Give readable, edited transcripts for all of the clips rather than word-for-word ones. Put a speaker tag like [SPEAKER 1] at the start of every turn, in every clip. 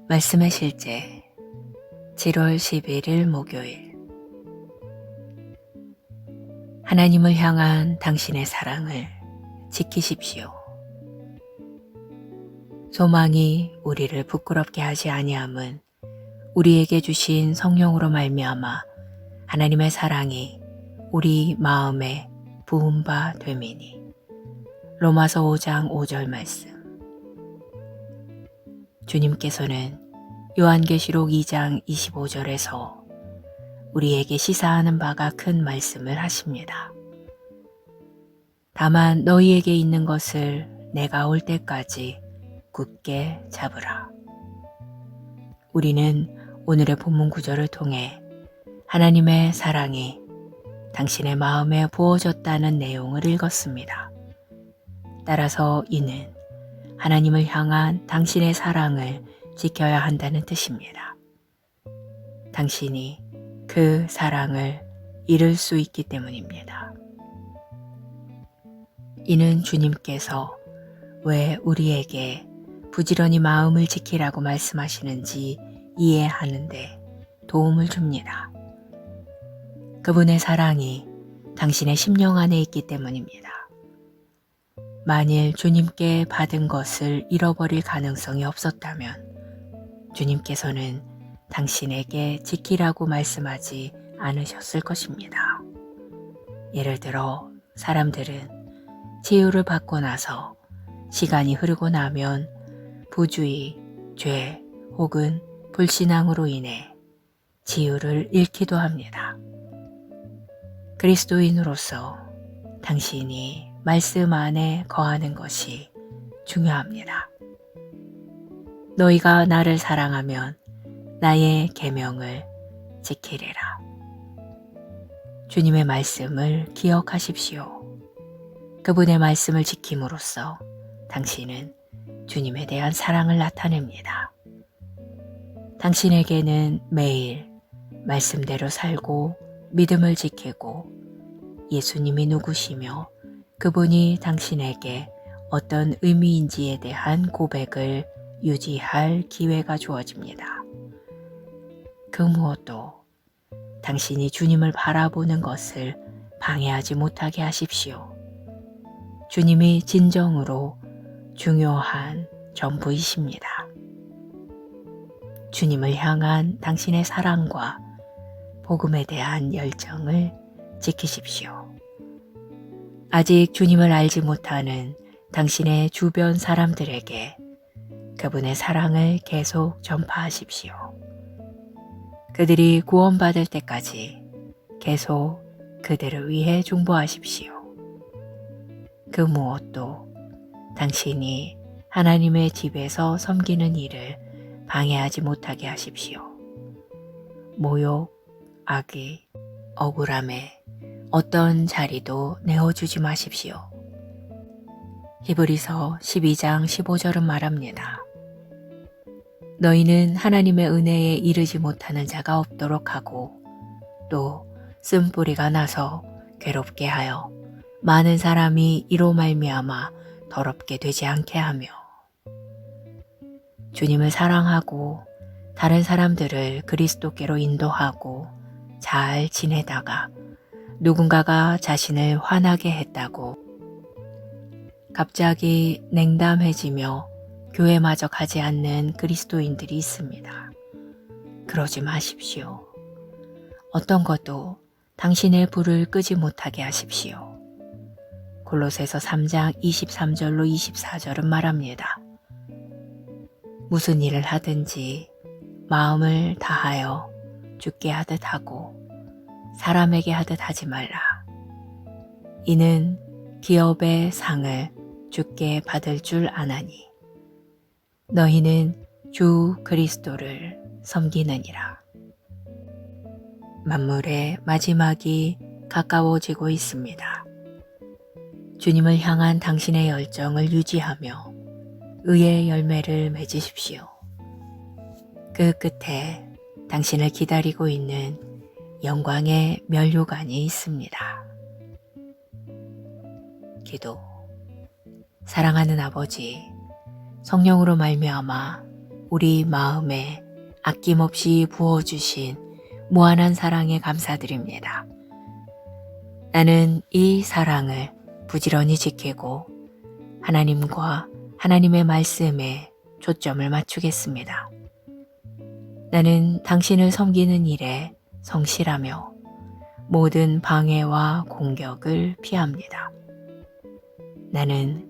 [SPEAKER 1] 말씀의 실제 7월 11일 목요일. 하나님을 향한 당신의 사랑을 지키십시오. 소망이 우리를 부끄럽게 하지 아니함은 우리에게 주신 성령으로 말미암아 하나님의 사랑이 우리 마음에 부은 바 됨이니. 로마서 5장 5절 말씀. 주님께서는 요한계시록 2장 25절에서 우리에게 시사하는 바가 큰 말씀을 하십니다. 다만 너희에게 있는 것을 내가 올 때까지 굳게 잡으라. 우리는 오늘의 본문 구절을 통해 하나님의 사랑이 당신의 마음에 부어졌다는 내용을 읽었습니다. 따라서 이는 하나님을 향한 당신의 사랑을 지켜야 한다는 뜻입니다. 당신이 그 사랑을 잃을 수 있기 때문입니다. 이는 주님께서 왜 우리에게 부지런히 마음을 지키라고 말씀하시는지 이해하는데 도움을 줍니다. 그분의 사랑이 당신의 심령 안에 있기 때문입니다. 만일 주님께 받은 것을 잃어버릴 가능성이 없었다면 주님께서는 당신에게 지키라고 말씀하지 않으셨을 것입니다. 예를 들어 사람들은 치유를 받고 나서 시간이 흐르고 나면 부주의, 죄 혹은 불신앙으로 인해 치유를 잃기도 합니다. 그리스도인으로서 당신이 말씀 안에 거하는 것이 중요합니다. 너희가 나를 사랑하면 나의 계명을 지키리라. 주님의 말씀을 기억하십시오. 그분의 말씀을 지킴으로써 당신은 주님에 대한 사랑을 나타냅니다. 당신에게는 매일 말씀대로 살고 믿음을 지키고 예수님이 누구시며 그분이 당신에게 어떤 의미인지에 대한 고백을 유지할 기회가 주어집니다. 그 무엇도 당신이 주님을 바라보는 것을 방해하지 못하게 하십시오. 주님이 진정으로 중요한 전부이십니다. 주님을 향한 당신의 사랑과 복음에 대한 열정을 지키십시오. 아직 주님을 알지 못하는 당신의 주변 사람들에게 그분의 사랑을 계속 전파하십시오. 그들이 구원받을 때까지 계속 그들을 위해 중보하십시오. 그 무엇도 당신이 하나님의 집에서 섬기는 일을 방해하지 못하게 하십시오. 모욕, 악의, 억울함에 어떤 자리도 내어주지 마십시오. 히브리서 12장 15절은 말합니다. 너희는 하나님의 은혜에 이르지 못하는 자가 없도록 하고 또 쓴뿌리가 나서 괴롭게 하여 많은 사람이 이로 말미암아 더럽게 되지 않게 하며. 주님을 사랑하고 다른 사람들을 그리스도께로 인도하고 잘 지내다가 누군가가 자신을 화나게 했다고 갑자기 냉담해지며 교회마저 가지 않는 그리스도인들이 있습니다. 그러지 마십시오. 어떤 것도 당신의 불을 끄지 못하게 하십시오. 골로새서 3장 23절로 24절은 말합니다. 무슨 일을 하든지 마음을 다하여 주께 하듯 하고 사람에게 하듯 하지 말라. 이는 기업의 상을 주께 받을 줄 아나니 너희는 주 그리스도를 섬기느니라. 만물의 마지막이 가까워지고 있습니다. 주님을 향한 당신의 열정을 유지하며 의의 열매를 맺으십시오. 그 끝에 당신을 기다리고 있는 영광의 면류관이 있습니다. 기도. 사랑하는 아버지, 성령으로 말미암아 우리 마음에 아낌없이 부어주신 무한한 사랑에 감사드립니다. 나는 이 사랑을 부지런히 지키고 하나님과 하나님의 말씀에 초점을 맞추겠습니다. 나는 당신을 섬기는 일에 성실하며 모든 방해와 공격을 피합니다. 나는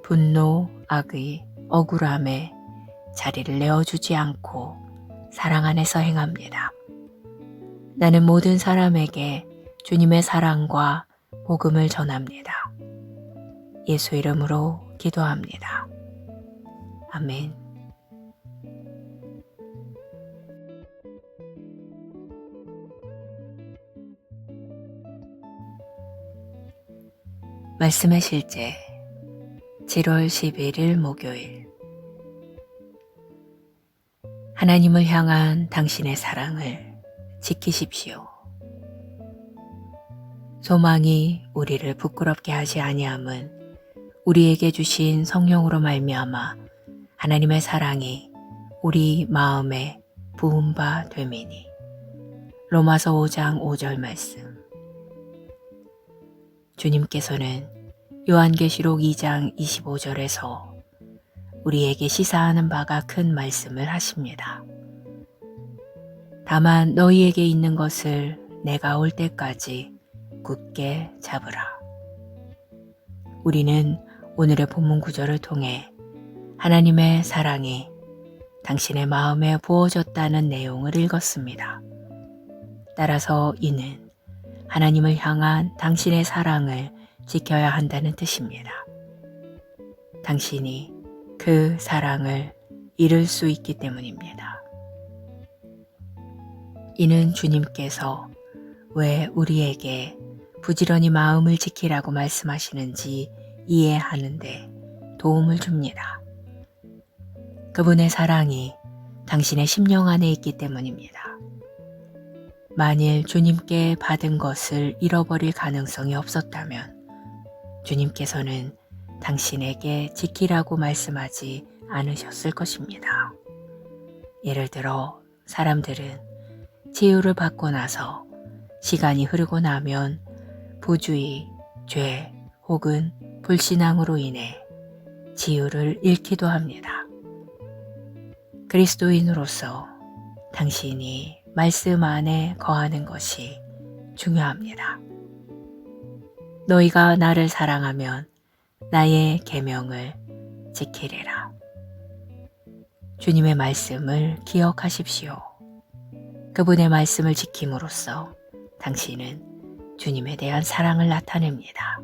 [SPEAKER 1] 분노, 악의, 억울함에 자리를 내어주지 않고 사랑 안에서 행합니다. 나는 모든 사람에게 주님의 사랑과 복음을 전합니다. 예수 이름으로 기도합니다. 아멘. 말씀의 실제 7월 11일 목요일. 하나님을 향한 당신의 사랑을 지키십시오. 소망이 우리를 부끄럽게 하지 아니함은 우리에게 주신 성령으로 말미암아 하나님의 사랑이 우리 마음에 부은 바 됨이니. 로마서 5장 5절 말씀. 주님께서는 요한계시록 2장 25절에서 우리에게 시사하는 바가 큰 말씀을 하십니다. 다만 너희에게 있는 것을 내가 올 때까지 굳게 잡으라. 우리는 오늘의 본문 구절을 통해 하나님의 사랑이 당신의 마음에 부어졌다는 내용을 읽었습니다. 따라서 이는 하나님을 향한 당신의 사랑을 지켜야 한다는 뜻입니다. 당신이 그 사랑을 잃을 수 있기 때문입니다. 이는 주님께서 왜 우리에게 부지런히 마음을 지키라고 말씀하시는지 이해하는데 도움을 줍니다. 그분의 사랑이 당신의 심령 안에 있기 때문입니다. 만일 주님께 받은 것을 잃어버릴 가능성이 없었다면 주님께서는 당신에게 지키라고 말씀하지 않으셨을 것입니다. 예를 들어 사람들은 치유를 받고 나서 시간이 흐르고 나면 부주의, 죄 혹은 불신앙으로 인해 치유를 잃기도 합니다. 그리스도인으로서 당신이 말씀 안에 거하는 것이 중요합니다. 너희가 나를 사랑하면 나의 계명을 지키리라. 주님의 말씀을 기억하십시오. 그분의 말씀을 지킴으로써 당신은 주님에 대한 사랑을 나타냅니다.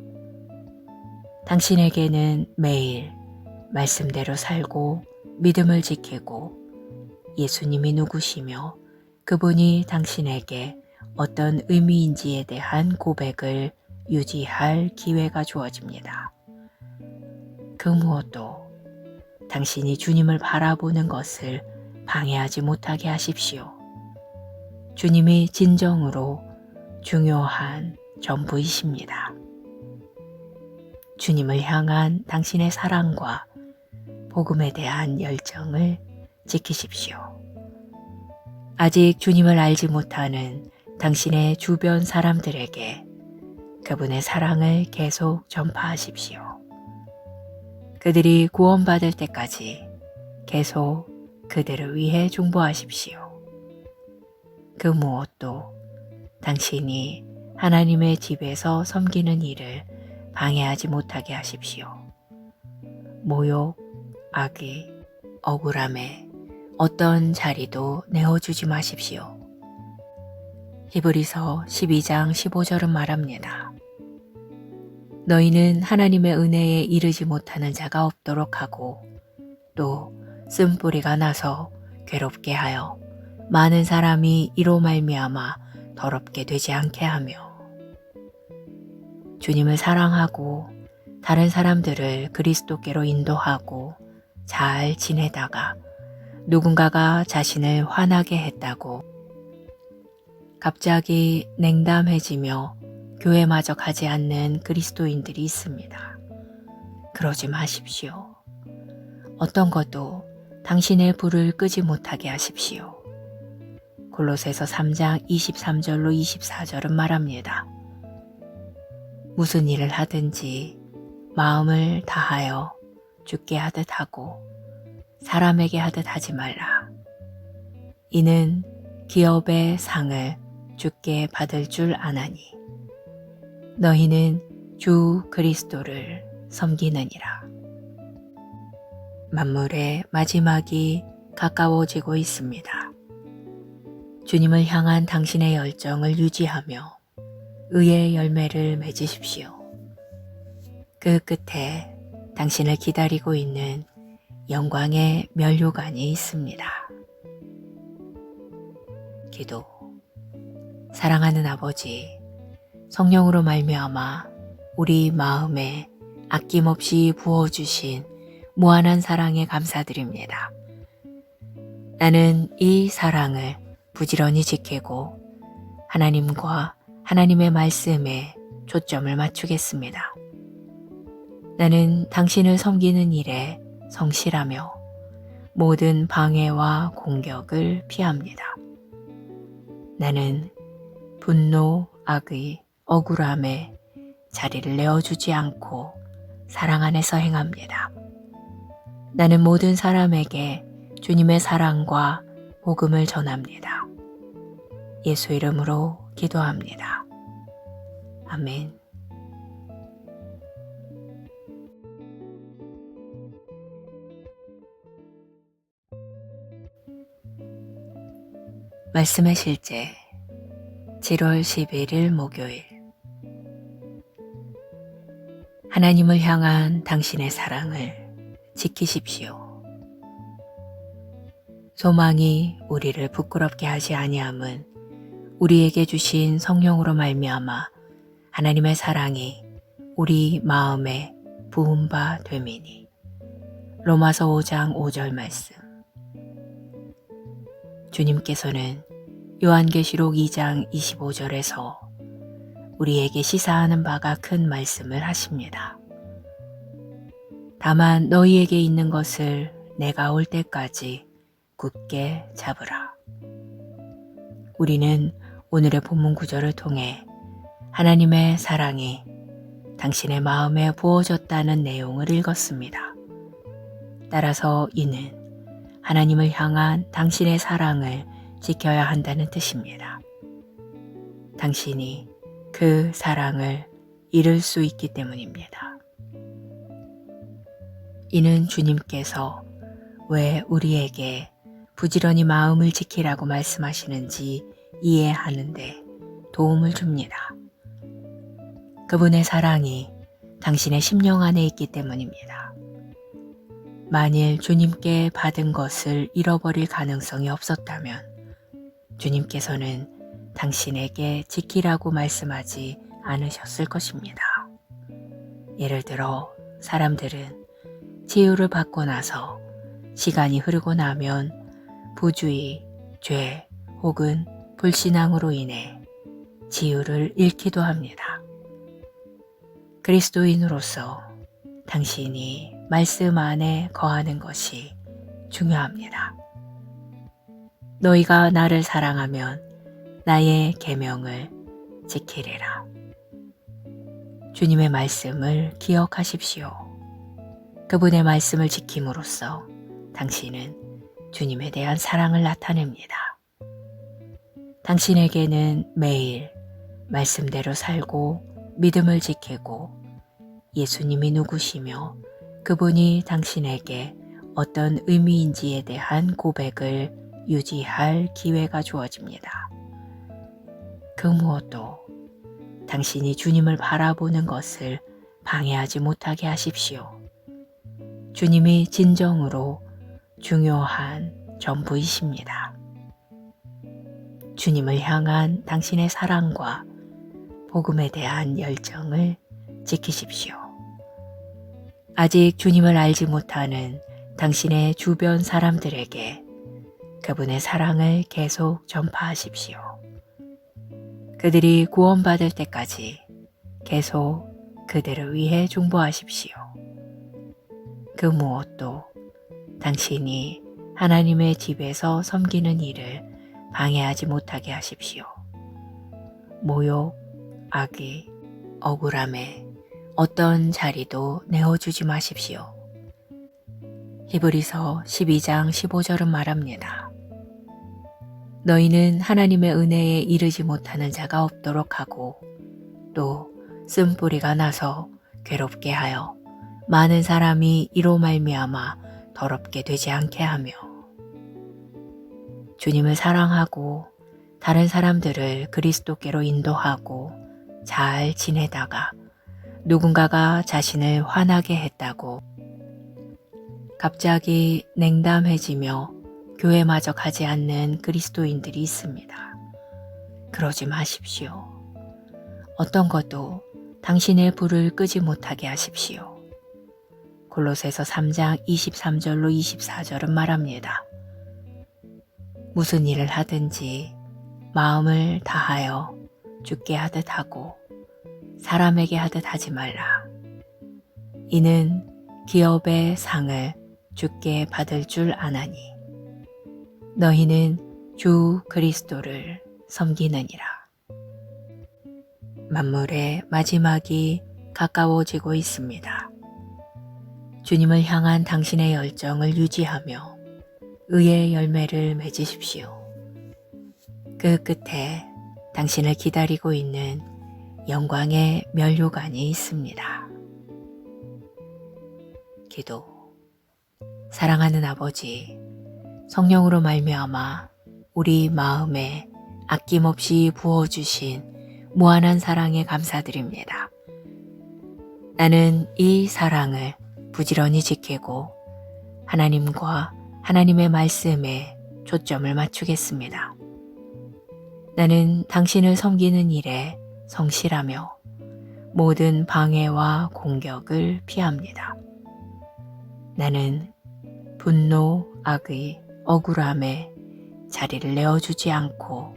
[SPEAKER 1] 당신에게는 매일 말씀대로 살고 믿음을 지키고 예수님이 누구시며 그분이 당신에게 어떤 의미인지에 대한 고백을 유지할 기회가 주어집니다. 그 무엇도 당신이 주님을 바라보는 것을 방해하지 못하게 하십시오. 주님이 진정으로 중요한 전부이십니다. 주님을 향한 당신의 사랑과 복음에 대한 열정을 지키십시오. 아직 주님을 알지 못하는 당신의 주변 사람들에게 그분의 사랑을 계속 전파하십시오. 그들이 구원받을 때까지 계속 그들을 위해 중보하십시오. 그 무엇도 당신이 하나님의 집에서 섬기는 일을 방해하지 못하게 하십시오. 모욕, 악의, 억울함에 어떤 자리도 내어주지 마십시오. 히브리서 12장 15절은 말합니다. 너희는 하나님의 은혜에 이르지 못하는 자가 없도록 하고 또 쓴뿌리가 나서 괴롭게 하여 많은 사람이 이로 말미암아 더럽게 되지 않게 하며. 주님을 사랑하고 다른 사람들을 그리스도께로 인도하고 잘 지내다가 누군가가 자신을 화나게 했다고 갑자기 냉담해지며 교회마저 가지 않는 그리스도인들이 있습니다. 그러지 마십시오. 어떤 것도 당신의 불을 끄지 못하게 하십시오. 골로새서 3장 23절로 24절은 말합니다. 무슨 일을 하든지 마음을 다하여 주께 하듯 하고 사람에게 하듯 하지 말라. 이는 기업의 상을 주께 받을 줄 아나니 너희는 주 그리스도를 섬기느니라. 만물의 마지막이 가까워지고 있습니다. 주님을 향한 당신의 열정을 유지하며 의의 열매를 맺으십시오. 그 끝에 당신을 기다리고 있는 영광의 면류관이 있습니다. 기도. 사랑하는 아버지, 성령으로 말미암아 우리 마음에 아낌없이 부어주신 무한한 사랑에 감사드립니다. 나는 이 사랑을 부지런히 지키고 하나님과 하나님의 말씀에 초점을 맞추겠습니다. 나는 당신을 섬기는 일에 성실하며 모든 방해와 공격을 피합니다. 나는 분노, 악의, 억울함에 자리를 내어주지 않고 사랑 안에서 행합니다. 나는 모든 사람에게 주님의 사랑과 복음을 전합니다. 예수 이름으로 기도합니다. 아멘. 말씀의 실제 7월 11일 목요일. 하나님을 향한 당신의 사랑을 지키십시오. 소망이 우리를 부끄럽게 하지 아니함은 우리에게 주신 성령으로 말미암아 하나님의 사랑이 우리 마음에 부은 바 됨이니. 로마서 5장 5절 말씀. 주님께서는 요한계시록 2장 25절에서 우리에게 시사하는 바가 큰 말씀을 하십니다. 다만 너희에게 있는 것을 내가 올 때까지 굳게 잡으라. 우리는 오늘의 본문 구절을 통해 하나님의 사랑이 당신의 마음에 부어졌다는 내용을 읽었습니다. 따라서 이는 하나님을 향한 당신의 사랑을 지켜야 한다는 뜻입니다. 당신이 그 사랑을 잃을 수 있기 때문입니다. 이는 주님께서 왜 우리에게 부지런히 마음을 지키라고 말씀하시는지 이해하는데 도움을 줍니다. 그분의 사랑이 당신의 심령 안에 있기 때문입니다. 만일 주님께 받은 것을 잃어버릴 가능성이 없었다면 주님께서는 당신에게 지키라고 말씀하지 않으셨을 것입니다. 예를 들어 사람들은 치유를 받고 나서 시간이 흐르고 나면 부주의, 죄 혹은 불신앙으로 인해 치유를 잃기도 합니다. 그리스도인으로서 당신이 말씀 안에 거하는 것이 중요합니다. 너희가 나를 사랑하면 나의 계명을 지키리라. 주님의 말씀을 기억하십시오. 그분의 말씀을 지킴으로써 당신은 주님에 대한 사랑을 나타냅니다. 당신에게는 매일 말씀대로 살고 믿음을 지키고 예수님이 누구시며 그분이 당신에게 어떤 의미인지에 대한 고백을 유지할 기회가 주어집니다. 그 무엇도 당신이 주님을 바라보는 것을 방해하지 못하게 하십시오. 주님이 진정으로 중요한 전부이십니다. 주님을 향한 당신의 사랑과 복음에 대한 열정을 지키십시오. 아직 주님을 알지 못하는 당신의 주변 사람들에게 그분의 사랑을 계속 전파하십시오. 그들이 구원받을 때까지 계속 그들을 위해 중보하십시오. 그 무엇도 당신이 하나님의 집에서 섬기는 일을 방해하지 못하게 하십시오. 모욕, 악의, 억울함에 어떤 자리도 내어주지 마십시오. 히브리서 12장 15절은 말합니다. 너희는 하나님의 은혜에 이르지 못하는 자가 없도록 하고 또 쓴뿌리가 나서 괴롭게 하여 많은 사람이 이로 말미암아 더럽게 되지 않게 하며 주님을 사랑하고 다른 사람들을 그리스도께로 인도하고 잘 지내다가 누군가가 자신을 화나게 했다고 갑자기 냉담해지며 교회마저 가지 않는 그리스도인들이 있습니다. 그러지 마십시오. 어떤 것도 당신의 불을 끄지 못하게 하십시오. 골로새서 3장 23절로 24절은 말합니다. 무슨 일을 하든지 마음을 다하여 주께 하듯 하고 사람에게 하듯 하지 말라. 이는 기업의 상을 주께 받을 줄 아나니 너희는 주 그리스도를 섬기느니라. 만물의 마지막이 가까워지고 있습니다. 주님을 향한 당신의 열정을 유지하며 의의 열매를 맺으십시오. 그 끝에 당신을 기다리고 있는 영광의 면류관이 있습니다. 기도. 사랑하는 아버지, 성령으로 말미암아 우리 마음에 아낌없이 부어주신 무한한 사랑에 감사드립니다. 나는 이 사랑을 부지런히 지키고 하나님과 하나님의 말씀에 초점을 맞추겠습니다. 나는 당신을 섬기는 일에 성실하며 모든 방해와 공격을 피합니다. 나는 분노, 악의, 억울함에 자리를 내어주지 않고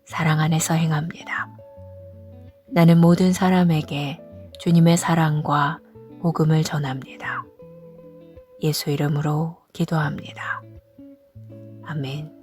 [SPEAKER 1] 사랑 안에서 행합니다. 나는 모든 사람에게 주님의 사랑과 복음을 전합니다. 예수 이름으로 기도합니다. 아멘.